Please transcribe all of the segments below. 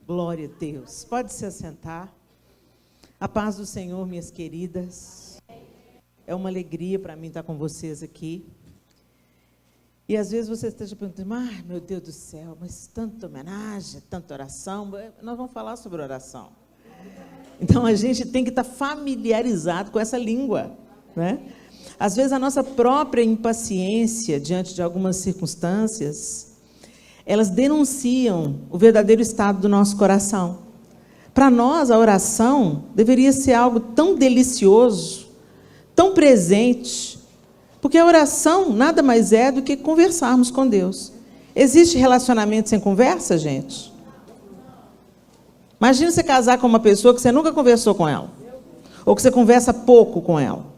Glória a Deus. Pode se assentar. A paz do Senhor, minhas queridas. É uma alegria para mim estar com vocês aqui. E às vezes você esteja perguntando, meu Deus do céu, mas tanta homenagem, tanta oração. Nós vamos falar sobre oração. Então a gente tem que estar familiarizado com essa língua, né? Às vezes a nossa própria impaciência diante de algumas circunstâncias, elas denunciam o verdadeiro estado do nosso coração. Para nós, a oração deveria ser algo tão delicioso, tão presente, porque a oração nada mais é do que conversarmos com Deus. Existe relacionamento sem conversa, gente? Imagina você casar com uma pessoa que você nunca conversou com ela, ou que você conversa pouco com ela.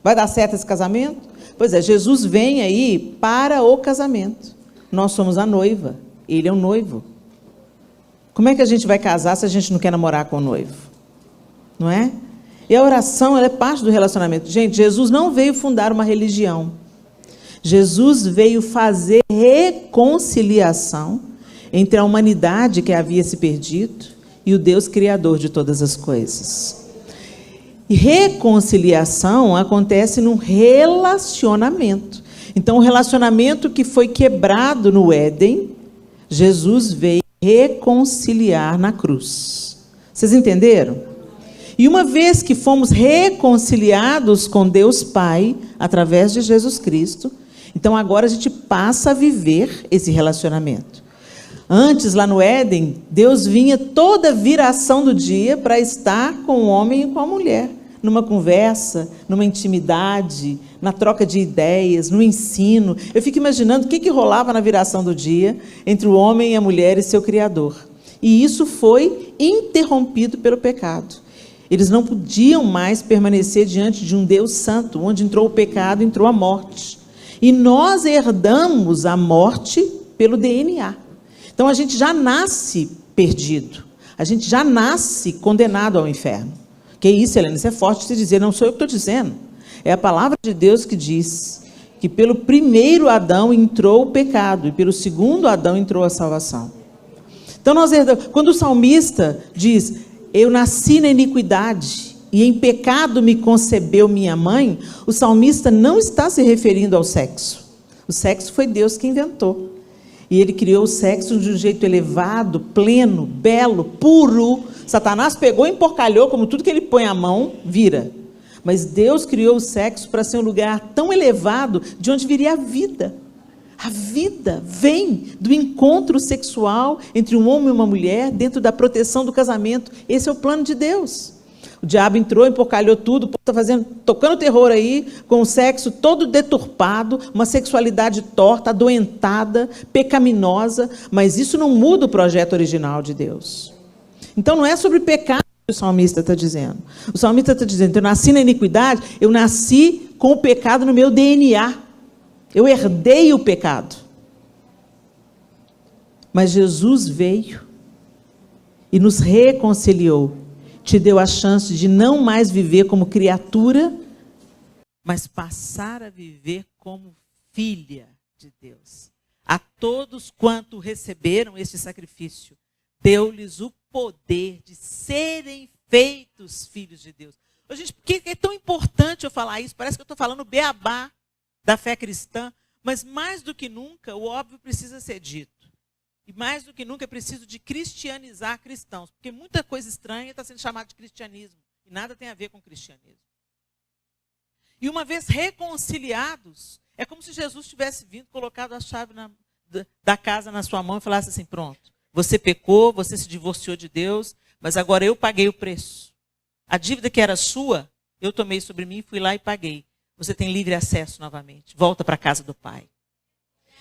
Vai dar certo esse casamento? Pois é, Jesus vem aí para o casamento. Nós somos a noiva, ele é o noivo. Como é que a gente vai casar se a gente não quer namorar com o noivo? Não é? E a oração, ela é parte do relacionamento. Gente, Jesus não veio fundar uma religião. Jesus veio fazer reconciliação entre a humanidade que havia se perdido e o Deus criador de todas as coisas. E reconciliação acontece num relacionamento. Então, o relacionamento que foi quebrado no Éden, Jesus veio reconciliar na cruz. Vocês entenderam? E uma vez que fomos reconciliados com Deus Pai, através de Jesus Cristo, então agora a gente passa a viver esse relacionamento. Antes, lá no Éden, Deus vinha toda viração do dia para estar com o homem e com a mulher, numa conversa, numa intimidade, na troca de ideias, no ensino. Eu fico imaginando o que rolava na viração do dia entre o homem e a mulher e seu Criador. E isso foi interrompido pelo pecado. Eles não podiam mais permanecer diante de um Deus santo. Onde entrou o pecado, entrou a morte. E nós herdamos a morte pelo DNA. Então, a gente já nasce perdido. A gente já nasce condenado ao inferno. Que isso, Helena? Isso é forte de dizer, não sou eu que estou dizendo. É a palavra de Deus que diz que pelo primeiro Adão entrou o pecado e pelo segundo Adão entrou a salvação. Então, quando o salmista diz, eu nasci na iniquidade e em pecado me concebeu minha mãe, o salmista não está se referindo ao sexo. O sexo foi Deus que inventou. E ele criou o sexo de um jeito elevado, pleno, belo, puro. Satanás pegou e emporcalhou, como tudo que ele põe a mão, vira. Mas Deus criou o sexo para ser um lugar tão elevado, de onde viria a vida. A vida vem do encontro sexual entre um homem e uma mulher, dentro da proteção do casamento. Esse é o plano de Deus. O diabo entrou, emporcalhou tudo, está tocando terror aí, com o sexo todo deturpado, uma sexualidade torta, adoentada, pecaminosa, mas isso não muda o projeto original de Deus. Então não é sobre pecado que o salmista está dizendo. O salmista está dizendo, eu nasci na iniquidade, eu nasci com o pecado no meu DNA. Eu herdei o pecado. Mas Jesus veio e nos reconciliou. Te deu a chance de não mais viver como criatura, mas passar a viver como filha de Deus. A todos quanto receberam este sacrifício, deu-lhes o poder de serem feitos filhos de Deus. Ô, gente, por que é tão importante eu falar isso? Parece que eu estou falando beabá da fé cristã, mas mais do que nunca, o óbvio precisa ser dito. E mais do que nunca é preciso de cristianizar cristãos, porque muita coisa estranha está sendo chamada de cristianismo, e nada tem a ver com cristianismo. E uma vez reconciliados, é como se Jesus tivesse vindo, colocado a chave da casa na sua mão e falasse assim, pronto, você pecou, você se divorciou de Deus, mas agora eu paguei o preço. A dívida que era sua, eu tomei sobre mim, fui lá e paguei. Você tem livre acesso novamente, volta para a casa do Pai.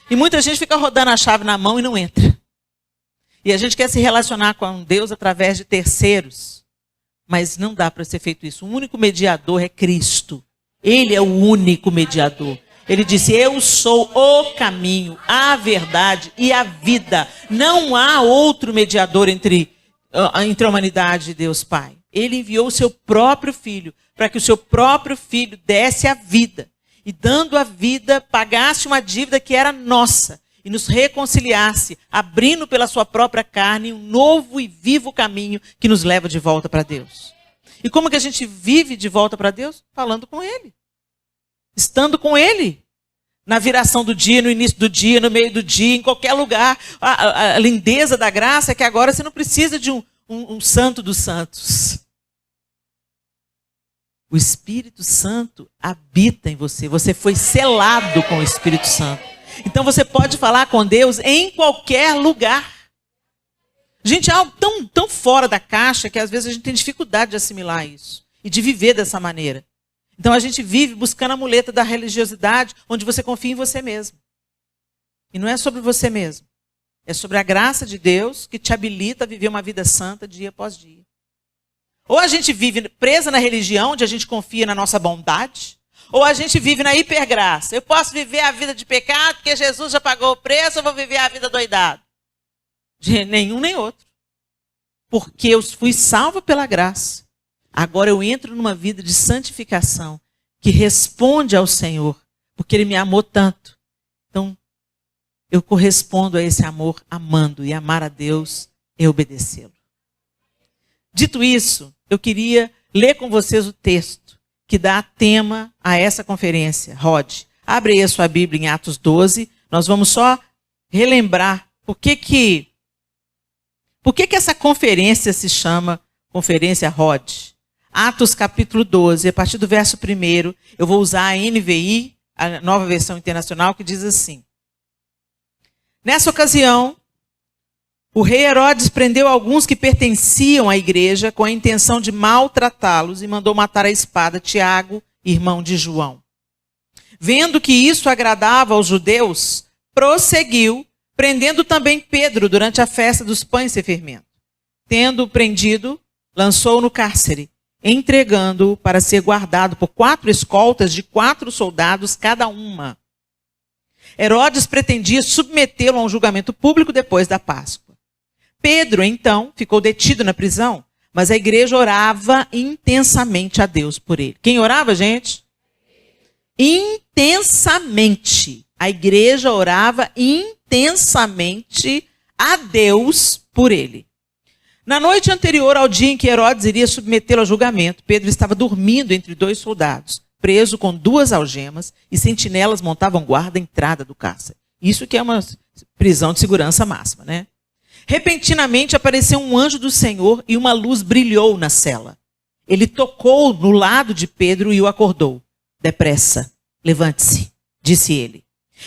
E muita gente fica rodando a chave na mão e não entra. E a gente quer se relacionar com Deus através de terceiros. Mas não dá para ser feito isso. O único mediador é Cristo. Ele é o único mediador. Ele disse, eu sou o caminho, a verdade e a vida. Não há outro mediador entre a humanidade e Deus Pai. Ele enviou o seu próprio Filho, para que o seu próprio Filho desse a vida. E dando a vida, pagasse uma dívida que era nossa. e nos reconciliasse, abrindo pela sua própria carne um novo e vivo caminho que nos leva de volta para Deus. E como que a gente vive de volta para Deus? Falando com Ele. Estando com Ele. Na viração do dia, no início do dia, no meio do dia, em qualquer lugar. A lindeza da graça é que agora você não precisa de um santo dos santos. O Espírito Santo habita em você. Você foi selado com o Espírito Santo. Então você pode falar com Deus em qualquer lugar. Gente, é algo tão fora da caixa que às vezes a gente tem dificuldade de assimilar isso. E de viver dessa maneira. Então a gente vive buscando a muleta da religiosidade, onde você confia em você mesmo. E não é sobre você mesmo. É sobre a graça de Deus que te habilita a viver uma vida santa dia após dia. Ou a gente vive presa na religião, onde a gente confia na nossa bondade, ou a gente vive na hipergraça. Eu posso viver a vida de pecado, porque Jesus já pagou o preço, eu vou viver a vida doidado. Nenhum nem outro. Porque eu fui salvo pela graça. Agora eu entro numa vida de santificação, que responde ao Senhor, porque Ele me amou tanto. Então, eu correspondo a esse amor, amando, e amar a Deus é obedecê-lo. Dito isso, eu queria ler com vocês o texto que dá tema a essa conferência. Rod, abre aí a sua Bíblia em Atos 12. Nós vamos só relembrar por que essa conferência se chama Conferência Rod. Atos capítulo 12, a partir do verso 1, eu vou usar a NVI, a Nova Versão Internacional, que diz assim. Nessa ocasião, o rei Herodes prendeu alguns que pertenciam à igreja com a intenção de maltratá-los e mandou matar à espada Tiago, irmão de João. Vendo que isso agradava aos judeus, prosseguiu, prendendo também Pedro durante a festa dos pães sem fermento. Tendo-o prendido, lançou-o no cárcere, entregando-o para ser guardado por 4 escoltas de 4 soldados cada uma. Herodes pretendia submetê-lo a um julgamento público depois da Páscoa. Pedro, então, ficou detido na prisão, mas a igreja orava intensamente a Deus por ele. Quem orava, gente? Intensamente. A igreja orava intensamente a Deus por ele. Na noite anterior ao dia em que Herodes iria submetê-lo a julgamento, Pedro estava dormindo entre 2 soldados, preso com 2 algemas, e sentinelas montavam guarda à entrada do cárcere. Isso que é uma prisão de segurança máxima, né? Repentinamente apareceu um anjo do Senhor e uma luz brilhou na cela. Ele tocou no lado de Pedro e o acordou. Depressa, levante-se, disse ele.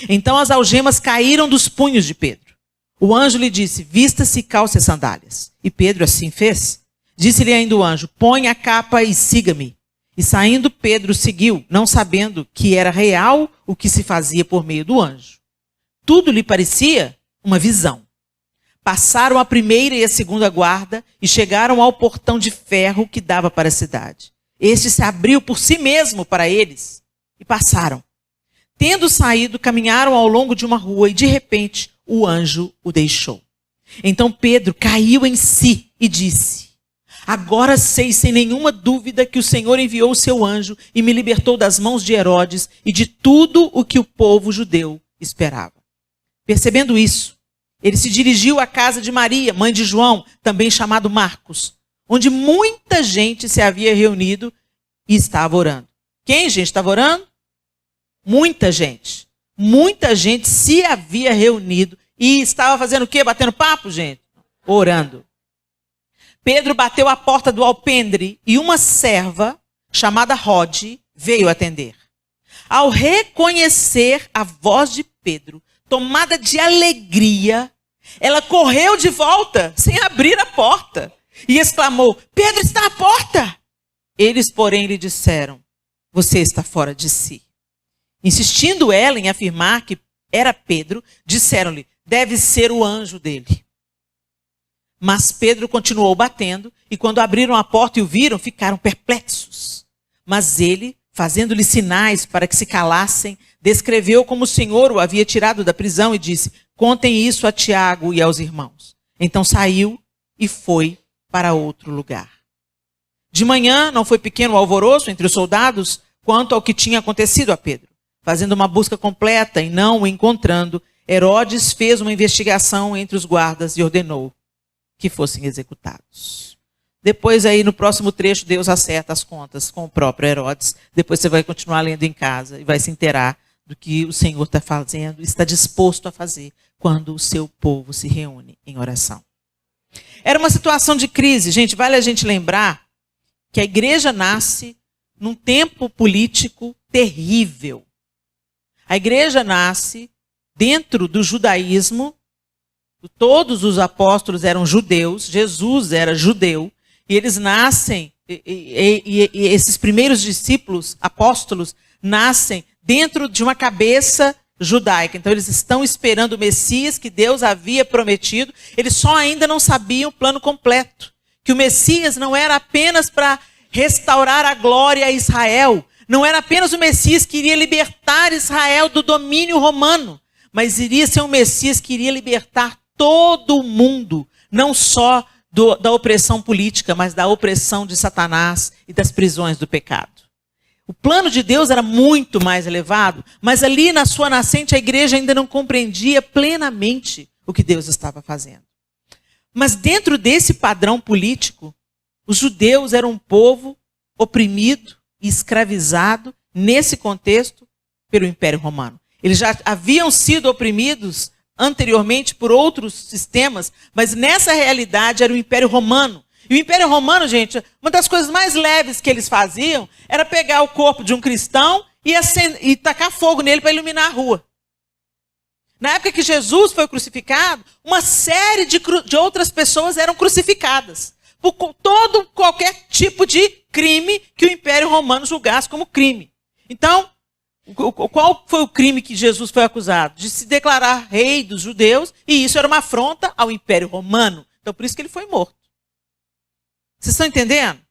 Então as algemas caíram dos punhos de Pedro. O anjo lhe disse, vista-se e calce as sandálias. E Pedro assim fez. Disse-lhe ainda o anjo, põe a capa e siga-me. E saindo Pedro seguiu, não sabendo que era real o que se fazia por meio do anjo. Tudo lhe parecia uma visão. Passaram a primeira e a segunda guarda e chegaram ao portão de ferro que dava para a cidade. Este se abriu por si mesmo para eles e passaram. Tendo saído, caminharam ao longo de uma rua e de repente o anjo o deixou. Então Pedro caiu em si e disse, agora sei sem nenhuma dúvida que o Senhor enviou o seu anjo e me libertou das mãos de Herodes e de tudo o que o povo judeu esperava. Percebendo isso, ele se dirigiu à casa de Maria, mãe de João, também chamado Marcos, onde muita gente se havia reunido e estava orando. Quem, gente, estava orando? Muita gente. Muita gente se havia reunido e estava fazendo o quê? Batendo papo, gente? Orando. Pedro bateu à porta do alpendre e uma serva, chamada Rod, veio atender. Ao reconhecer a voz de Pedro, tomada de alegria, ela correu de volta, sem abrir a porta, e exclamou, Pedro está à porta! Eles, porém, lhe disseram, você está fora de si. Insistindo ela em afirmar que era Pedro, disseram-lhe, deve ser o anjo dele. Mas Pedro continuou batendo, e quando abriram a porta e o viram, ficaram perplexos. Mas ele, fazendo-lhe sinais para que se calassem, descreveu como o Senhor o havia tirado da prisão e disse, contem isso a Tiago e aos irmãos. Então saiu e foi para outro lugar. De manhã não foi pequeno o alvoroço entre os soldados quanto ao que tinha acontecido a Pedro. Fazendo uma busca completa e não o encontrando, Herodes fez uma investigação entre os guardas e ordenou que fossem executados. Depois aí no próximo trecho Deus acerta as contas com o próprio Herodes. Depois você vai continuar lendo em casa e vai se inteirar do que o Senhor está fazendo, está disposto a fazer quando o seu povo se reúne em oração. Era uma situação de crise, gente, vale a gente lembrar que a igreja nasce num tempo político terrível. A igreja nasce dentro do judaísmo, todos os apóstolos eram judeus, Jesus era judeu, e eles nascem, e esses primeiros discípulos, apóstolos, nascem dentro de uma cabeça judaica. Então eles estão esperando o Messias que Deus havia prometido, eles só ainda não sabiam o plano completo. Que o Messias não era apenas para restaurar a glória a Israel, não era apenas o Messias que iria libertar Israel do domínio romano, mas iria ser um Messias que iria libertar todo o mundo, não só da opressão política, mas da opressão de Satanás e das prisões do pecado. O plano de Deus era muito mais elevado, mas ali na sua nascente a igreja ainda não compreendia plenamente o que Deus estava fazendo. Mas dentro desse padrão político, os judeus eram um povo oprimido e escravizado, nesse contexto, pelo Império Romano. Eles já haviam sido oprimidos anteriormente por outros sistemas, mas nessa realidade era o Império Romano. E o Império Romano, gente, uma das coisas mais leves que eles faziam era pegar o corpo de um cristão e tacar fogo nele para iluminar a rua. Na época que Jesus foi crucificado, uma série de outras pessoas eram crucificadas por qualquer tipo de crime que o Império Romano julgasse como crime. Então, qual foi o crime que Jesus foi acusado? De se declarar rei dos judeus, e isso era uma afronta ao Império Romano. Então, por isso que ele foi morto. Vocês estão entendendo?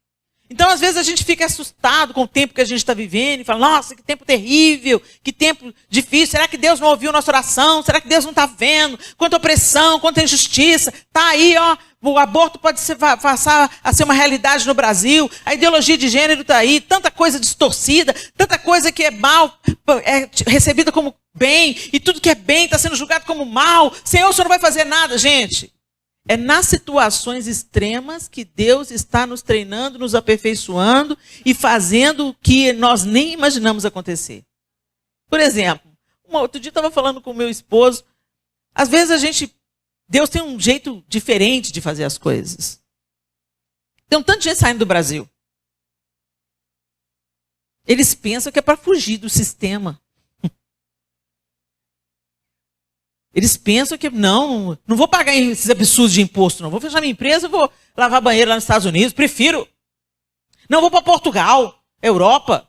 Então, às vezes, a gente fica assustado com o tempo que a gente está vivendo e fala, nossa, que tempo terrível, que tempo difícil. Será que Deus não ouviu nossa oração? Será que Deus não está vendo? Quanta opressão, quanta injustiça. Está aí, ó, o aborto pode passar a ser uma realidade no Brasil. A ideologia de gênero está aí. Tanta coisa distorcida, tanta coisa que é mal, é recebida como bem. E tudo que é bem está sendo julgado como mal. Senhor, o Senhor não vai fazer nada, gente. É nas situações extremas que Deus está nos treinando, nos aperfeiçoando e fazendo o que nós nem imaginamos acontecer. Por exemplo, outro dia eu estava falando com o meu esposo, às vezes Deus tem um jeito diferente de fazer as coisas. Tem um tanto de gente saindo do Brasil. Eles pensam que é para fugir do sistema. Eles pensam que não vou pagar esses absurdos de imposto, não. Vou fechar minha empresa, vou lavar banheiro lá nos Estados Unidos, prefiro. Não vou para Portugal, Europa.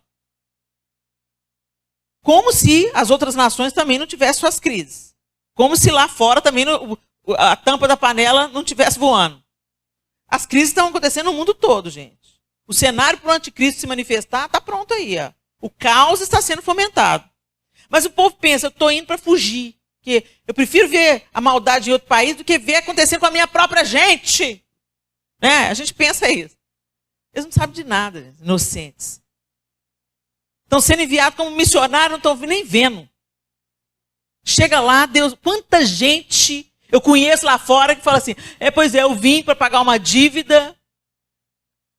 Como se as outras nações também não tivessem suas crises. Como se lá fora também a tampa da panela não estivesse voando. As crises estão acontecendo no mundo todo, gente. O cenário para o anticristo se manifestar está pronto aí. Ó. O caos está sendo fomentado. Mas o povo pensa, eu estou indo para fugir. Que eu prefiro ver a maldade em outro país do que ver acontecendo com a minha própria gente. A gente pensa isso. Eles não sabem de nada, gente, inocentes. Estão sendo enviados como missionários, não estão nem vendo. Chega lá, Deus, quanta gente eu conheço lá fora que fala assim, pois é, eu vim para pagar uma dívida,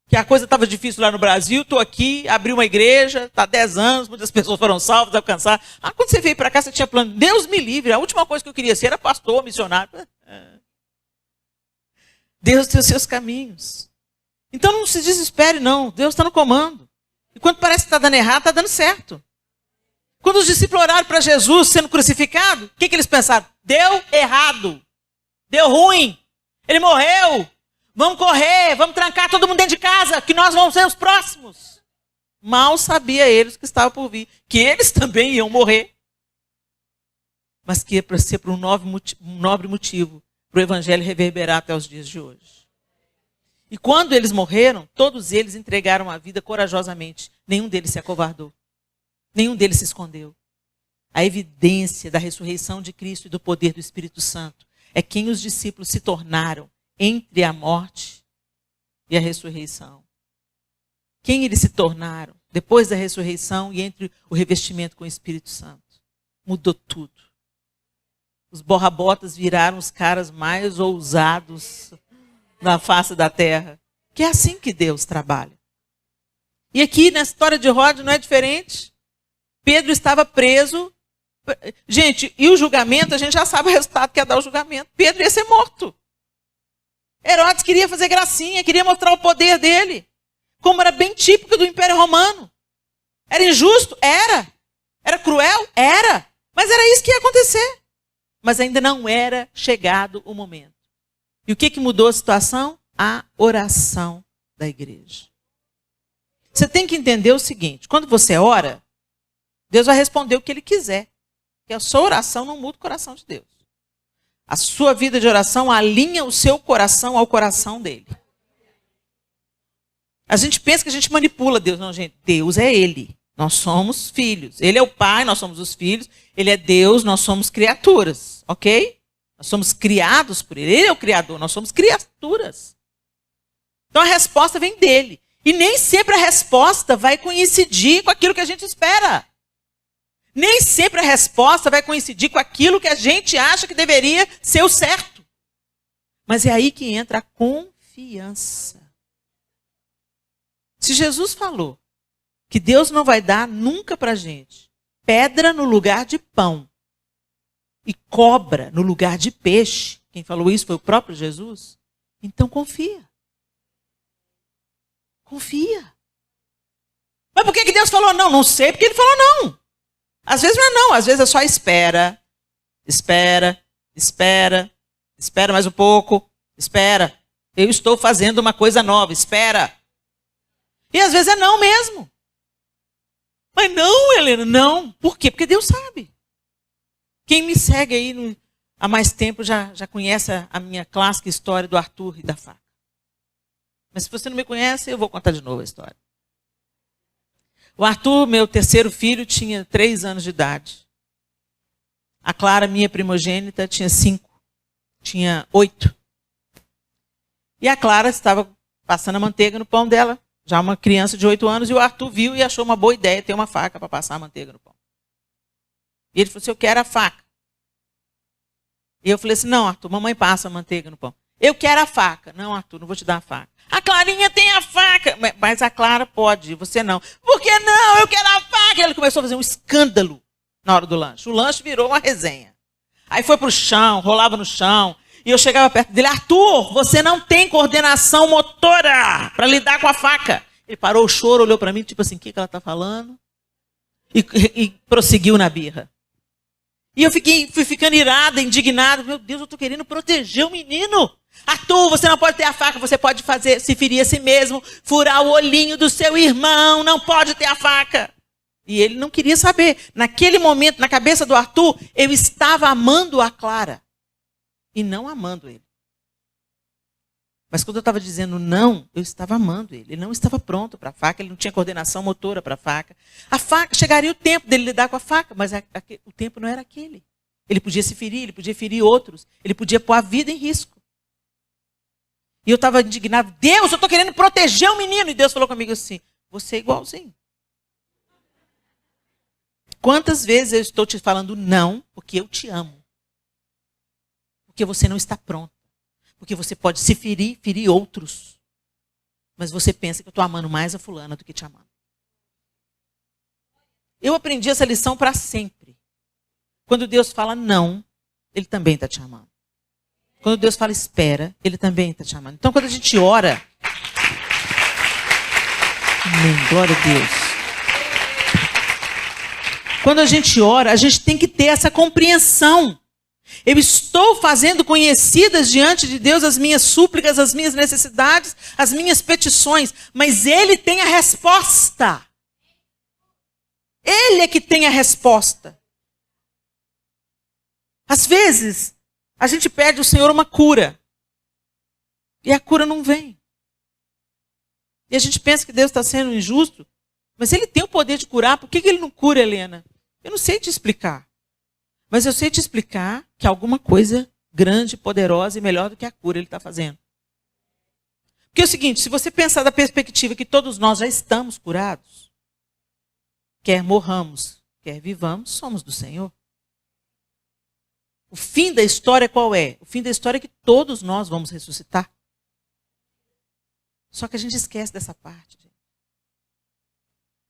que a coisa estava difícil lá no Brasil, estou aqui, abri uma igreja, está há 10 anos, muitas pessoas foram salvas, alcançadas. Quando você veio para cá, você tinha plano. Deus me livre, a última coisa que eu queria ser era pastor, missionário. Deus tem os seus caminhos. Então não se desespere, não. Deus está no comando. E quando parece que está dando errado, está dando certo. Quando os discípulos oraram para Jesus sendo crucificado, o que eles pensaram? Deu errado. Deu ruim. Ele morreu. Vamos correr, vamos trancar todo mundo dentro de casa, que nós vamos ser os próximos. Mal sabia eles que estava por vir, que eles também iam morrer. Mas que ia ser por um nobre motivo, para o evangelho reverberar até os dias de hoje. E quando eles morreram, todos eles entregaram a vida corajosamente. Nenhum deles se acovardou. Nenhum deles se escondeu. A evidência da ressurreição de Cristo e do poder do Espírito Santo é quem os discípulos se tornaram entre a morte e a ressurreição. Quem eles se tornaram depois da ressurreição e entre o revestimento com o Espírito Santo. Mudou tudo. Os borra-botas viraram os caras mais ousados na face da terra. Que é assim que Deus trabalha. E aqui na história de Rode não é diferente. Pedro estava preso. Gente, e o julgamento, a gente já sabe o resultado que ia dar o julgamento. Pedro ia ser morto. Herodes queria fazer gracinha, queria mostrar o poder dele. Como era bem típico do Império Romano. Era injusto? Era. Era cruel? Era. Mas era isso que ia acontecer. Mas ainda não era chegado o momento. E o que mudou a situação? A oração da igreja. Você tem que entender o seguinte, quando você ora, Deus vai responder o que Ele quiser. Porque a sua oração não muda o coração de Deus. A sua vida de oração alinha o seu coração ao coração dele. A gente pensa que a gente manipula Deus. Não, gente, Deus é Ele. Nós somos filhos. Ele é o Pai, nós somos os filhos. Ele é Deus, nós somos criaturas. Ok? Nós somos criados por Ele. Ele é o Criador, nós somos criaturas. Então a resposta vem dele. E nem sempre a resposta vai coincidir com aquilo que a gente espera. Nem sempre a resposta vai coincidir com aquilo que a gente acha que deveria ser o certo. Mas é aí que entra a confiança. Se Jesus falou que Deus não vai dar nunca para a gente pedra no lugar de pão e cobra no lugar de peixe, quem falou isso foi o próprio Jesus, então confia. Confia. Mas por que Deus falou não? Não sei porque Ele falou não. Às vezes não é não, às vezes é só espera. Espera, espera, espera mais um pouco, espera. Eu estou fazendo uma coisa nova, espera. E às vezes é não mesmo. Mas não, Helena, não. Por quê? Porque Deus sabe. Quem me segue aí há mais tempo já conhece a minha clássica história do Arthur e da faca. Mas se você não me conhece, eu vou contar de novo a história. O Arthur, meu terceiro filho, tinha 3 anos de idade. A Clara, minha primogênita, tinha 5. Tinha 8. E a Clara estava passando a manteiga no pão dela. Já uma criança de 8 anos, e o Arthur viu e achou uma boa ideia ter uma faca para passar a manteiga no pão. E ele falou assim, eu quero a faca. E eu falei assim, não, Arthur, mamãe passa a manteiga no pão. Eu quero a faca. Não, Arthur, não vou te dar a faca. A Clarinha tem a faca. Mas a Clara pode, você não. Por que não? Eu quero a faca. E ele começou a fazer um escândalo na hora do lanche. O lanche virou uma resenha. Aí foi para o chão, rolava no chão. E eu chegava perto dele, Arthur, você não tem coordenação motora para lidar com a faca. Ele parou o choro, olhou para mim, tipo assim, o que ela está falando? E prosseguiu na birra. E eu fui ficando irada, indignada. Meu Deus, eu estou querendo proteger o menino. Arthur, você não pode ter a faca, você pode se ferir a si mesmo, furar o olhinho do seu irmão, não pode ter a faca. E ele não queria saber. Naquele momento, na cabeça do Arthur, eu estava amando a Clara. E não amando ele. Mas quando eu estava dizendo não, eu estava amando ele. Ele não estava pronto para a faca, ele não tinha coordenação motora para a faca. A faca, chegaria o tempo dele lidar com a faca, mas o tempo não era aquele. Ele podia se ferir, ele podia ferir outros, ele podia pôr a vida em risco. E eu estava indignado, Deus, eu estou querendo proteger o menino. E Deus falou comigo assim, você é igualzinho. Quantas vezes eu estou te falando não, porque eu te amo. Porque você não está pronto. Porque você pode se ferir, ferir outros. Mas você pensa que eu estou amando mais a fulana do que te amando. Eu aprendi essa lição para sempre. Quando Deus fala não, Ele também está te amando. Quando Deus fala espera, Ele também está te amando. Então quando a gente ora... Amém, glória a Deus. Quando a gente ora, a gente tem que ter essa compreensão. Eu estou fazendo conhecidas diante de Deus as minhas súplicas, as minhas necessidades, as minhas petições, mas Ele tem a resposta. Ele é que tem a resposta. Às vezes, a gente pede ao Senhor uma cura, e a cura não vem. E a gente pensa que Deus está sendo injusto, mas Ele tem o poder de curar, por que Ele não cura, Helena? Eu não sei te explicar. Mas eu sei te explicar que alguma coisa grande, poderosa e melhor do que a cura Ele está fazendo. Porque é o seguinte, se você pensar da perspectiva que todos nós já estamos curados, quer morramos, quer vivamos, somos do Senhor. O fim da história qual é? O fim da história é que todos nós vamos ressuscitar. Só que a gente esquece dessa parte.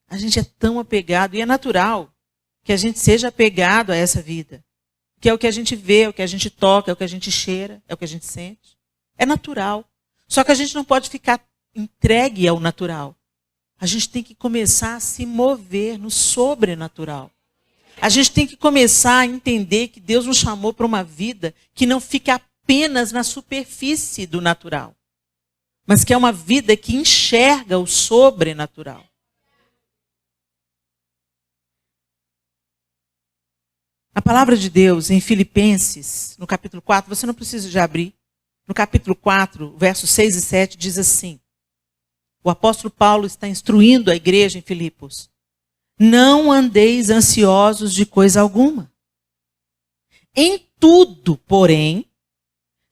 A gente é tão apegado, e é natural que a gente seja apegado a essa vida. Que é o que a gente vê, é o que a gente toca, é o que a gente cheira, é o que a gente sente. É natural. Só que a gente não pode ficar entregue ao natural. A gente tem que começar a se mover no sobrenatural. A gente tem que começar a entender que Deus nos chamou para uma vida que não fica apenas na superfície do natural, mas que é uma vida que enxerga o sobrenatural. A palavra de Deus em Filipenses, no capítulo 4, você não precisa de abrir. No capítulo 4, versos 6 e 7, diz assim: o apóstolo Paulo está instruindo a igreja em Filipos. Não andeis ansiosos de coisa alguma. Em tudo, porém,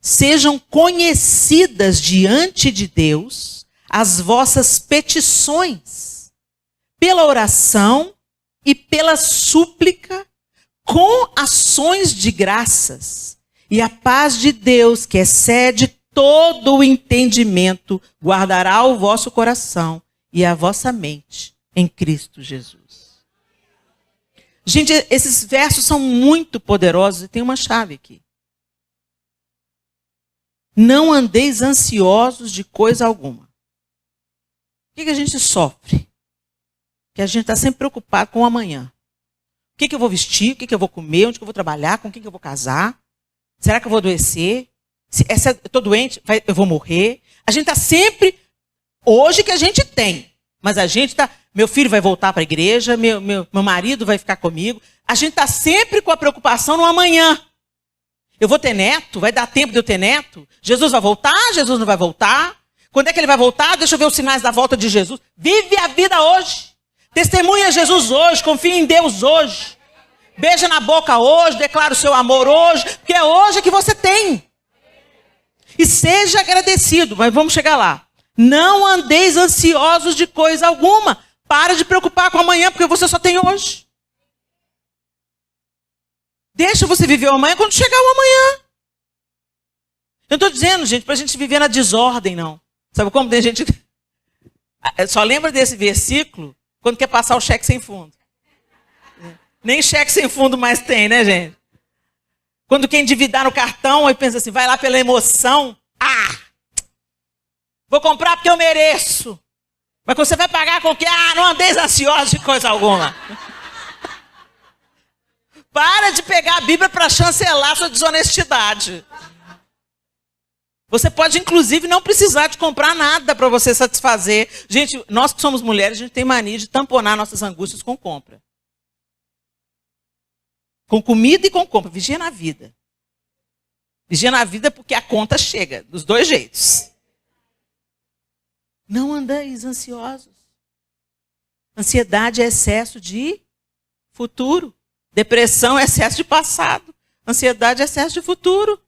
sejam conhecidas diante de Deus as vossas petições, pela oração e pela súplica, com ações de graças. E a paz de Deus, que excede todo o entendimento, guardará o vosso coração e a vossa mente em Cristo Jesus. Gente, esses versos são muito poderosos e tem uma chave aqui. Não andeis ansiosos de coisa alguma. O que a gente sofre? Que a gente está sempre preocupado com o amanhã. O que eu vou vestir? O que eu vou comer? Onde que eu vou trabalhar? Com quem que eu vou casar? Será que eu vou adoecer? Se eu estou doente, eu vou morrer? A gente está sempre... Hoje que a gente tem. Mas a gente está... Meu filho vai voltar para a igreja, meu marido vai ficar comigo. A gente está sempre com a preocupação no amanhã. Eu vou ter neto? Vai dar tempo de eu ter neto? Jesus vai voltar? Jesus não vai voltar? Quando é que ele vai voltar? Deixa eu ver os sinais da volta de Jesus. Vive a vida hoje. Testemunha Jesus hoje. Confia em Deus hoje. Beija na boca hoje. Declara o seu amor hoje. Porque é hoje que você tem. E seja agradecido. Mas vamos chegar lá. Não andeis ansiosos de coisa alguma. Para de preocupar com amanhã, porque você só tem hoje. Deixa você viver o amanhã quando chegar o amanhã. Eu não estou dizendo, gente, para a gente viver na desordem, não. Sabe como tem gente... Só lembra desse versículo quando quer passar o cheque sem fundo. Nem cheque sem fundo mais tem, né, gente? Quando quer endividar no cartão, aí pensa assim, vai lá pela emoção. Vou comprar porque eu mereço. Mas quando você vai pagar com o quê? Não andeis ansiosos de coisa alguma. Para de pegar a Bíblia para chancelar sua desonestidade. Você pode, inclusive, não precisar de comprar nada para você satisfazer. Gente, nós que somos mulheres, a gente tem mania de tamponar nossas angústias com compra. Com comida e com compra. Vigia na vida. Vigia na vida porque a conta chega, dos dois jeitos. Não andeis ansiosos. Ansiedade é excesso de futuro. Depressão é excesso de passado. Ansiedade é excesso de futuro.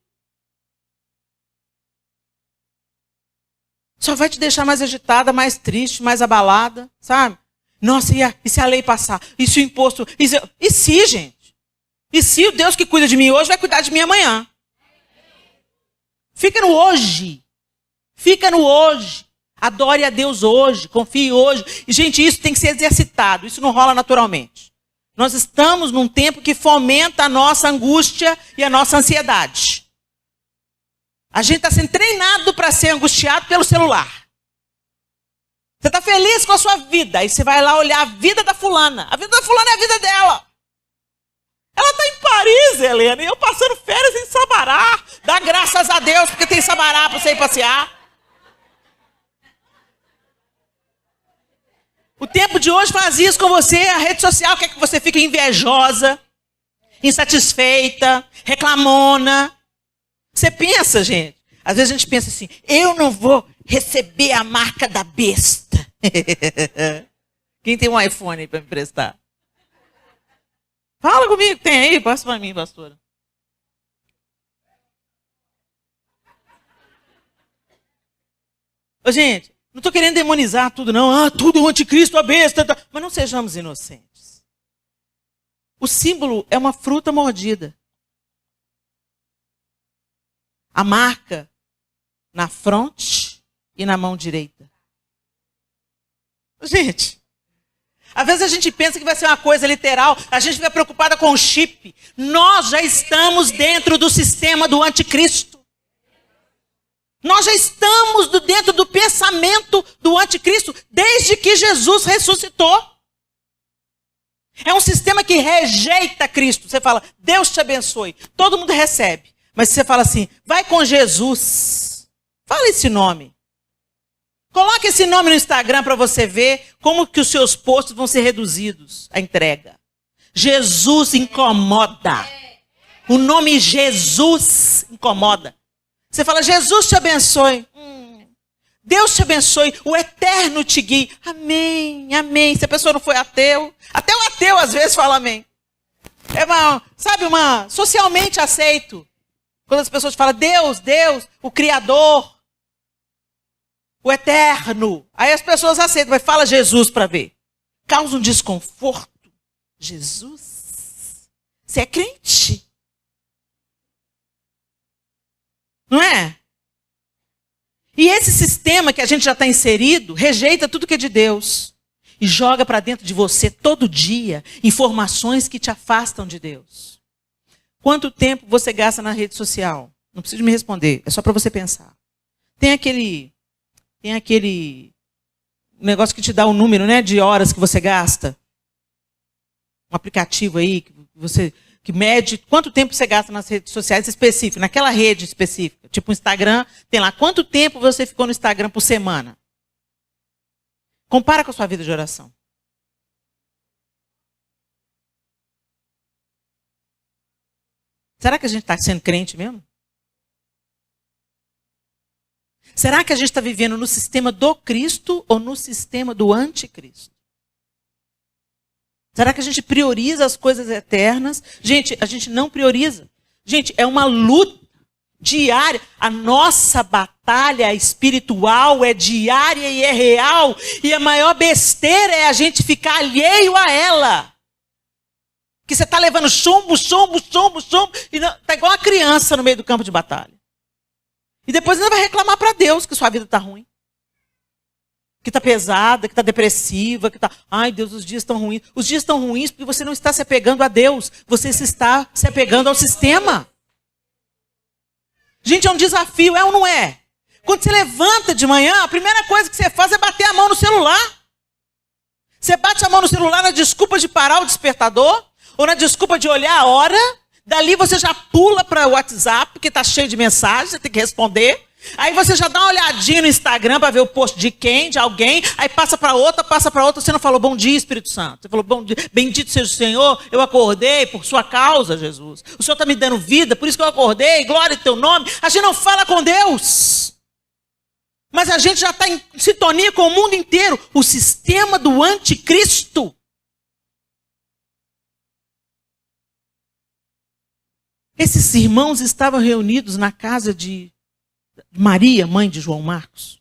Só vai te deixar mais agitada, mais triste, mais abalada, sabe? Nossa, e se a lei passar? E se o imposto... E se, gente? E se o Deus que cuida de mim hoje vai cuidar de mim amanhã? Fica no hoje. Fica no hoje. Adore a Deus hoje, confie hoje. E, gente, isso tem que ser exercitado. Isso não rola naturalmente. Nós estamos num tempo que fomenta a nossa angústia e a nossa ansiedade. A gente está sendo treinado para ser angustiado pelo celular. Você está feliz com a sua vida. Aí você vai lá olhar a vida da fulana. A vida da fulana é a vida dela. Ela está em Paris, Helena. E eu passando férias em Sabará. Dá graças a Deus porque tem Sabará para você ir passear. O tempo de hoje faz isso com você. A rede social quer que você fique invejosa, insatisfeita, reclamona. Você pensa, gente. Às vezes a gente pensa assim, eu não vou receber a marca da besta. Quem tem um iPhone aí para me emprestar? Fala comigo, tem aí? Passa para mim, pastora. Ô, gente, não estou querendo demonizar tudo, não. Tudo é o anticristo, a besta. Mas não sejamos inocentes. O símbolo é uma fruta mordida. a marca na fronte e na mão direita. Gente, às vezes a gente pensa que vai ser uma coisa literal, a gente fica preocupada com o chip. Nós já estamos dentro do sistema do anticristo. Nós já estamos dentro do pensamento do anticristo desde que Jesus ressuscitou. É um sistema que rejeita Cristo. Você fala, Deus te abençoe. Todo mundo recebe. Mas você fala assim, vai com Jesus. Fala esse nome. Coloque esse nome no Instagram para você ver como que os seus posts vão ser reduzidos, a entrega. Jesus incomoda. O nome Jesus incomoda. Você fala, Jesus te abençoe. Deus te abençoe. O eterno te guie. Amém, amém. Se a pessoa não foi ateu, até o ateu às vezes fala amém. É socialmente aceito. Quando as pessoas falam Deus, o Criador, o eterno. Aí as pessoas aceitam, mas fala Jesus para ver. Causa um desconforto. Jesus? Você é crente? Não é? E esse sistema que a gente já está inserido, rejeita tudo que é de Deus. E joga para dentro de você todo dia informações que te afastam de Deus. Quanto tempo você gasta na rede social? Não precisa me responder, é só para você pensar. Tem aquele negócio que te dá o número, né, de horas que você gasta. Um aplicativo aí que mede quanto tempo você gasta nas redes sociais específicas, naquela rede específica. Tipo o Instagram, tem lá quanto tempo você ficou no Instagram por semana. Compara com a sua vida de oração. Será que a gente está sendo crente mesmo? Será que a gente está vivendo no sistema do Cristo ou no sistema do anticristo? Será que a gente prioriza as coisas eternas? Gente, a gente não prioriza. Gente, é uma luta diária. A nossa batalha espiritual é diária e é real. E a maior besteira é a gente ficar alheio a ela. Que você está levando chumbo. E está igual uma criança no meio do campo de batalha. E depois ainda vai reclamar para Deus que sua vida está ruim. Que está pesada, que está depressiva, que está... Ai, Deus, os dias estão ruins. Os dias estão ruins porque você não está se apegando a Deus. Você se está se apegando ao sistema. Gente, é um desafio, é ou não é? Quando você levanta de manhã, a primeira coisa que você faz é bater a mão no celular. Você bate a mão no celular na desculpa de parar o despertador, ou na desculpa de olhar a hora. Dali você já pula para o WhatsApp, porque está cheio de mensagens, você tem que responder. Aí você já dá uma olhadinha no Instagram para ver o post de quem, de alguém. Aí passa para outra. Você não falou bom dia, Espírito Santo. Você falou bom dia, bendito seja o Senhor. Eu acordei por sua causa, Jesus. O Senhor está me dando vida, por isso que eu acordei. Glória ao teu nome. A gente não fala com Deus. Mas a gente já está em sintonia com o mundo inteiro. O sistema do anticristo. Esses irmãos estavam reunidos na casa de Maria, mãe de João Marcos.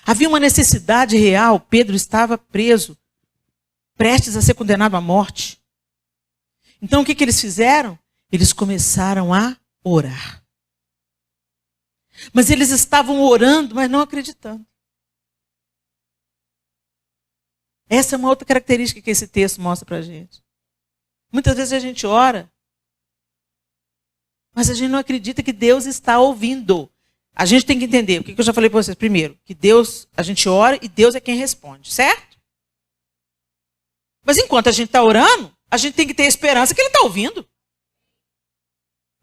Havia uma necessidade real. Pedro estava preso, prestes a ser condenado à morte. Então o que eles fizeram? Eles começaram a orar. Mas eles estavam orando, mas não acreditando. Essa é uma outra característica que esse texto mostra para a gente. Muitas vezes a gente ora, mas a gente não acredita que Deus está ouvindo. A gente tem que entender, o que eu já falei para vocês. Primeiro, que Deus, a gente ora e Deus é quem responde, certo? Mas enquanto a gente está orando, a gente tem que ter esperança que Ele está ouvindo.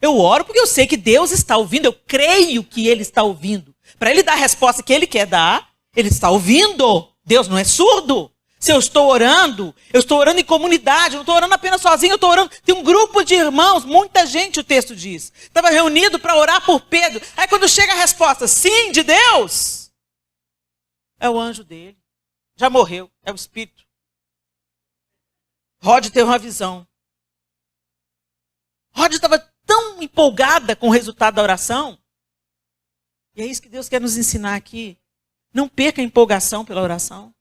Eu oro porque eu sei que Deus está ouvindo, eu creio que Ele está ouvindo. Para Ele dar a resposta que Ele quer dar, Ele está ouvindo. Deus não é surdo. Se eu estou orando em comunidade, eu não estou orando apenas sozinho, eu estou orando. Tem um grupo de irmãos, muita gente, o texto diz. Estava reunido para orar por Pedro. Aí quando chega a resposta, sim, de Deus, é o anjo dele. Já morreu, é o Espírito. Rod teve uma visão. Rod estava tão empolgada com o resultado da oração. E é isso que Deus quer nos ensinar aqui. Não perca a empolgação pela oração.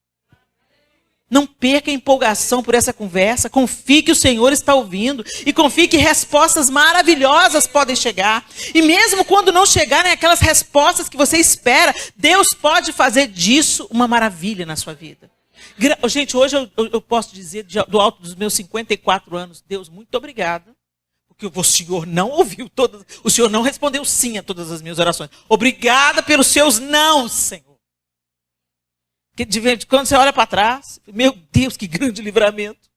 Não perca a empolgação por essa conversa. Confie que o Senhor está ouvindo. E confie que respostas maravilhosas podem chegar. E mesmo quando não chegarem aquelas respostas que você espera, Deus pode fazer disso uma maravilha na sua vida. Gente, hoje eu posso dizer do alto dos meus 54 anos, Deus, muito obrigado. Porque o Senhor não ouviu todas, o Senhor não respondeu sim a todas as minhas orações. Obrigada pelos seus não, Senhor. Quando você olha para trás, meu Deus, que grande livramento.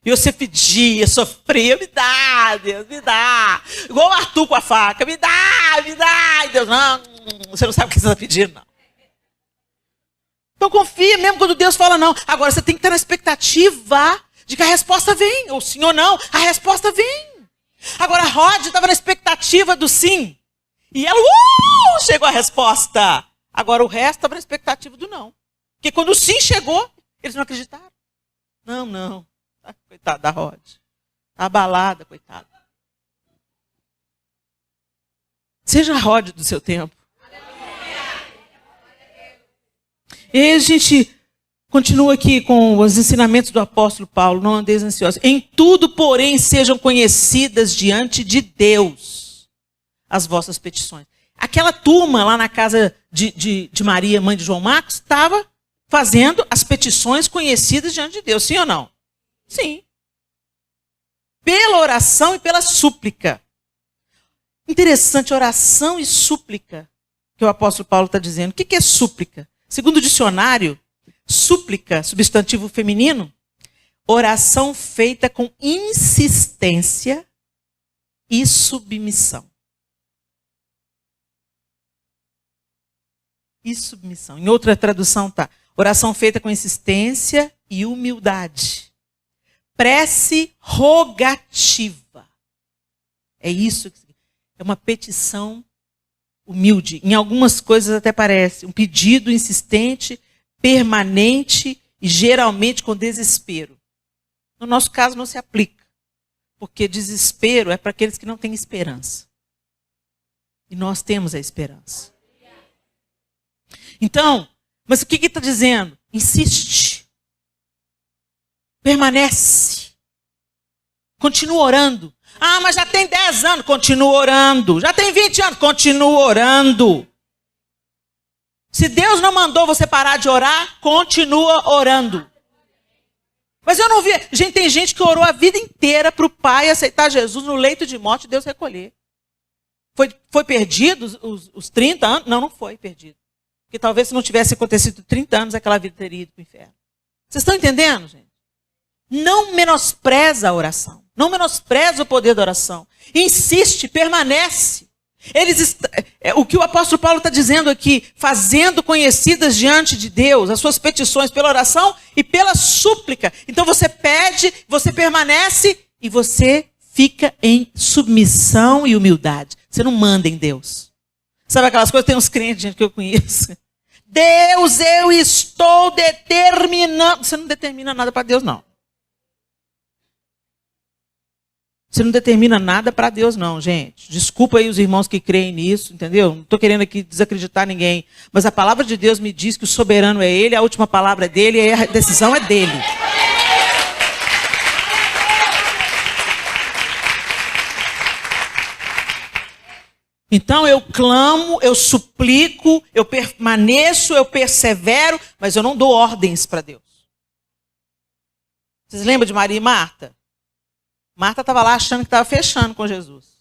E você pedia, sofria, me dá, Deus, me dá. Igual o Arthur com a faca, me dá, me dá. E Deus, não, você não sabe o que você está pedindo, não. Então confia, mesmo quando Deus fala não. Agora você tem que estar na expectativa de que a resposta vem. Ou sim ou não, a resposta vem. Agora Rod estava na expectativa do sim. E ela, chegou a resposta. Agora o resto estava na expectativa do não. Porque quando o sim chegou, eles não acreditaram. Não. Coitada da Rod. Está abalada, coitada. Seja a Rod do seu tempo. E a gente continua aqui com os ensinamentos do apóstolo Paulo. Não andeis ansiosos. Em tudo, porém, sejam conhecidas diante de Deus as vossas petições. Aquela turma lá na casa de Maria, mãe de João Marcos, estava fazendo as petições conhecidas diante de Deus. Sim ou não? Sim. Pela oração e pela súplica. Interessante, oração e súplica, que o apóstolo Paulo está dizendo. O que é súplica? Segundo o dicionário, súplica, substantivo feminino, oração feita com insistência e submissão. E submissão. Em outra tradução está, oração feita com insistência e humildade. Prece rogativa. É isso. É uma petição humilde. Em algumas coisas até parece um pedido insistente, permanente e geralmente com desespero. No nosso caso não se aplica. Porque desespero é para aqueles que não têm esperança. E nós temos a esperança. Então, mas o que está dizendo? Insiste. Permanece. Continua orando. Ah, mas já tem 10 anos. Continua orando. Já tem 20 anos. Continua orando. Se Deus não mandou você parar de orar, continua orando. Mas eu não vi. Gente, tem gente que orou a vida inteira para o pai aceitar Jesus no leito de morte e Deus recolher. Foi perdido os 30 anos? Não foi perdido. Porque talvez se não tivesse acontecido 30 anos, aquela vida teria ido para o inferno. Vocês estão entendendo, gente? Não menospreza a oração. Não menospreza o poder da oração. Insiste, permanece. O que o apóstolo Paulo está dizendo aqui, fazendo conhecidas diante de Deus as suas petições pela oração e pela súplica. Então você pede, você permanece e você fica em submissão e humildade. Você não manda em Deus. Sabe aquelas coisas? Tem uns crentes, gente, que eu conheço. Deus, eu estou determinando. Você não determina nada para Deus, não. Você não determina nada para Deus, não, gente. Desculpa aí os irmãos que creem nisso, entendeu? Não estou querendo aqui desacreditar ninguém. Mas a palavra de Deus me diz que o soberano é Ele, a última palavra é dele e a decisão é dele. Então eu clamo, eu suplico, eu permaneço, eu persevero, mas eu não dou ordens para Deus. Vocês lembram de Maria e Marta? Marta estava lá achando que estava fechando com Jesus.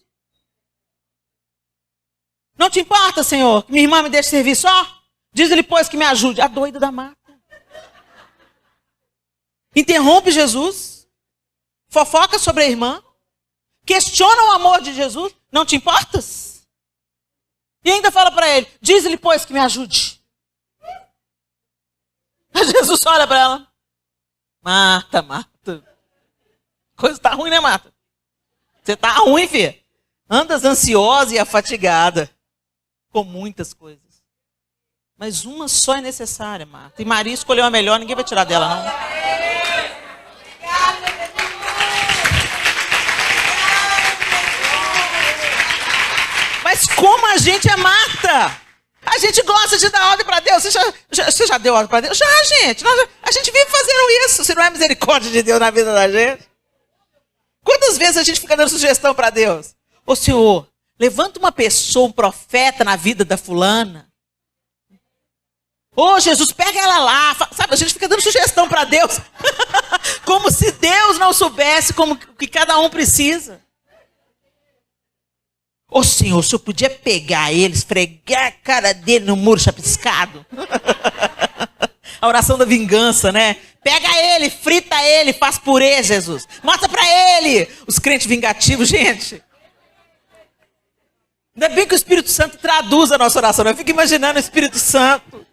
Não te importa, Senhor, que minha irmã me deixe servir só? Diz-lhe, pois, que me ajude. A doida da Marta. Interrompe Jesus. Fofoca sobre a irmã. Questiona o amor de Jesus. Não te importas? E ainda fala para ele, diz-lhe, pois, que me ajude. Jesus olha para ela. Marta, Marta. Coisa tá ruim, né, Marta? Você tá ruim, filha. Andas ansiosa e afatigada. Com muitas coisas. Mas uma só é necessária, Marta. E Maria escolheu a melhor, ninguém vai tirar dela, não. Mas como a gente é Marta? A gente gosta de dar ordem para Deus. Você já deu ordem para Deus? Já, gente. A gente vive fazendo isso. Se não é misericórdia de Deus na vida da gente. Quantas vezes a gente fica dando sugestão para Deus? Ô Senhor, levanta uma pessoa, um profeta na vida da fulana. Ô Jesus, pega ela lá. Sabe, a gente fica dando sugestão para Deus. Como se Deus não soubesse como que cada um precisa. Ô Senhor, o Senhor podia pegar ele, esfregar a cara dele no muro chapiscado? A oração da vingança, né? Pega ele, frita ele, faz purê, Jesus. Mostra pra ele. Os crentes vingativos, gente. Ainda bem que o Espírito Santo traduz a nossa oração. Eu fico imaginando o Espírito Santo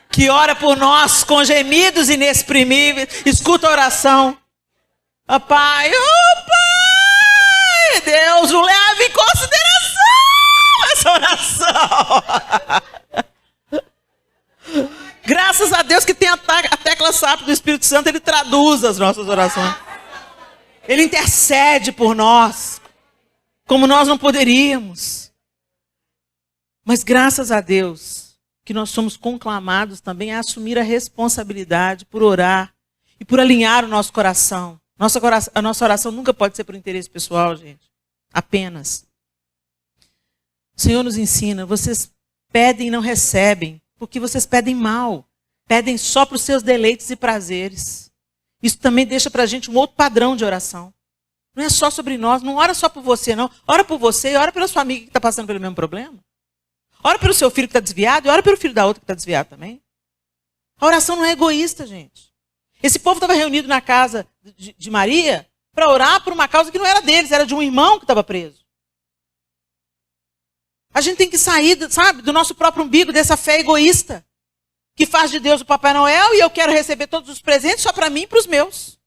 que ora por nós com gemidos inexprimíveis. Escuta a oração. Ó Pai, Deus, não leva em consideração essa oração. Graças a Deus que tem a tecla SAP do Espírito Santo, ele traduz as nossas orações. Ele intercede por nós, como nós não poderíamos. Mas graças a Deus que nós somos conclamados também a assumir a responsabilidade por orar e por alinhar o nosso coração. A nossa oração nunca pode ser por interesse pessoal, gente. Apenas. O Senhor nos ensina, vocês pedem e não recebem, porque vocês pedem mal. Pedem só para os seus deleites e prazeres. Isso também deixa para a gente um outro padrão de oração. Não é só sobre nós, não ora só por você, não. Ora por você e ora pela sua amiga que está passando pelo mesmo problema. Ora pelo seu filho que está desviado e ora pelo filho da outra que está desviado também. A oração não é egoísta, gente. Esse povo estava reunido na casa de Maria para orar por uma causa que não era deles, era de um irmão que estava preso. A gente tem que sair, sabe, do nosso próprio umbigo, dessa fé egoísta, que faz de Deus o Papai Noel e eu quero receber todos os presentes só para mim e para os meus.